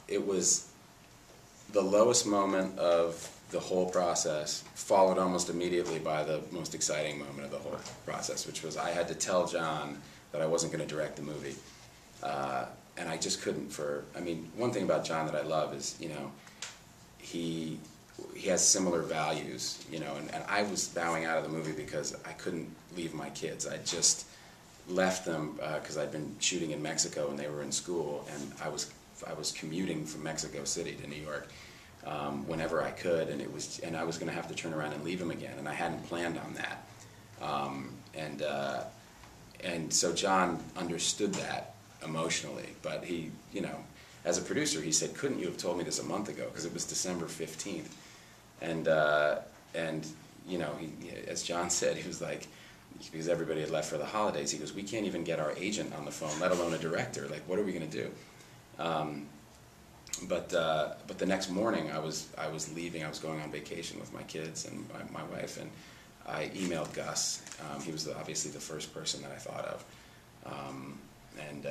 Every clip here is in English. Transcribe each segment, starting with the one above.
it was the lowest moment of the whole process, followed almost immediately by the most exciting moment of the whole process, which was I had to tell John that I wasn't going to direct the movie. And I just couldn't I mean, one thing about John that I love is, you know, he has similar values, you know, and I was bowing out of the movie because I couldn't leave my kids. I just left them because I'd been shooting in Mexico and they were in school, and I was commuting from Mexico City to New York whenever I could, and I was going to have to turn around and leave them again, and I hadn't planned on that. And so John understood that emotionally, but he, you know, as a producer, he said, "Couldn't you have told me this a month ago?" Because it was December 15th, and you know, as John said, he was like, because everybody had left for the holidays, he goes, "We can't even get our agent on the phone, let alone a director. Like, what are we going to do?" But the next morning, I was leaving. I was going on vacation with my kids and my wife, and I emailed Gus. He was obviously the first person that I thought of, and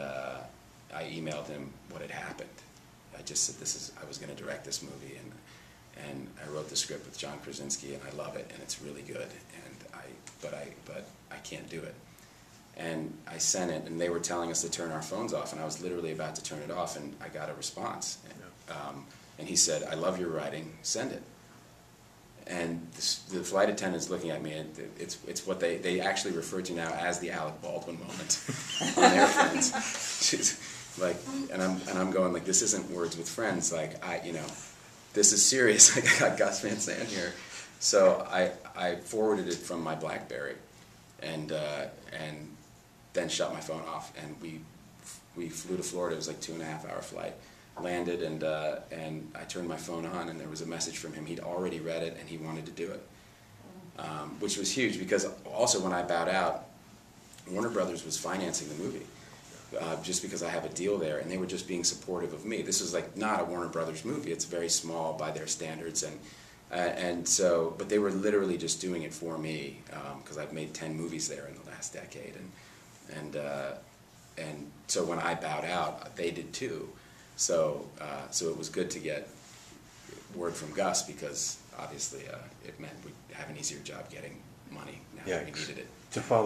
I emailed him what had happened. I just said, I was going to direct this movie, and I wrote the script with JOHN KRASINSKI, and I love it, and it's really good, but I can't do it. And I sent it, and they were telling us to turn our phones off, and I was literally about to turn it off, and I got a response. And he said, "I love your writing, send it." And the flight attendant's looking at me, and it's what they actually refer to now as the Alec Baldwin moment on airplanes. She's like, and I'm going like, this isn't Words with Friends. Like, you know, this is serious. Like, I got Gus Van Sant here. So I forwarded it from my BlackBerry, and then shut my phone off. And we flew to Florida. It was like 2.5-hour flight. Landed, and I turned my phone on, and there was a message from him. He'd already read it, and he wanted to do it, which was huge, because also when I bowed out, Warner Brothers was financing the movie, just because I have a deal there, and they were just being supportive of me. This was like not a Warner Brothers movie. It's very small by their standards, and so, but they were literally just doing it for me, because I've made 10 movies there in the last decade, and so when I bowed out, they did too. So it was good to get word from Gus, because obviously it meant we'd have an easier job getting money now that we needed it. To follow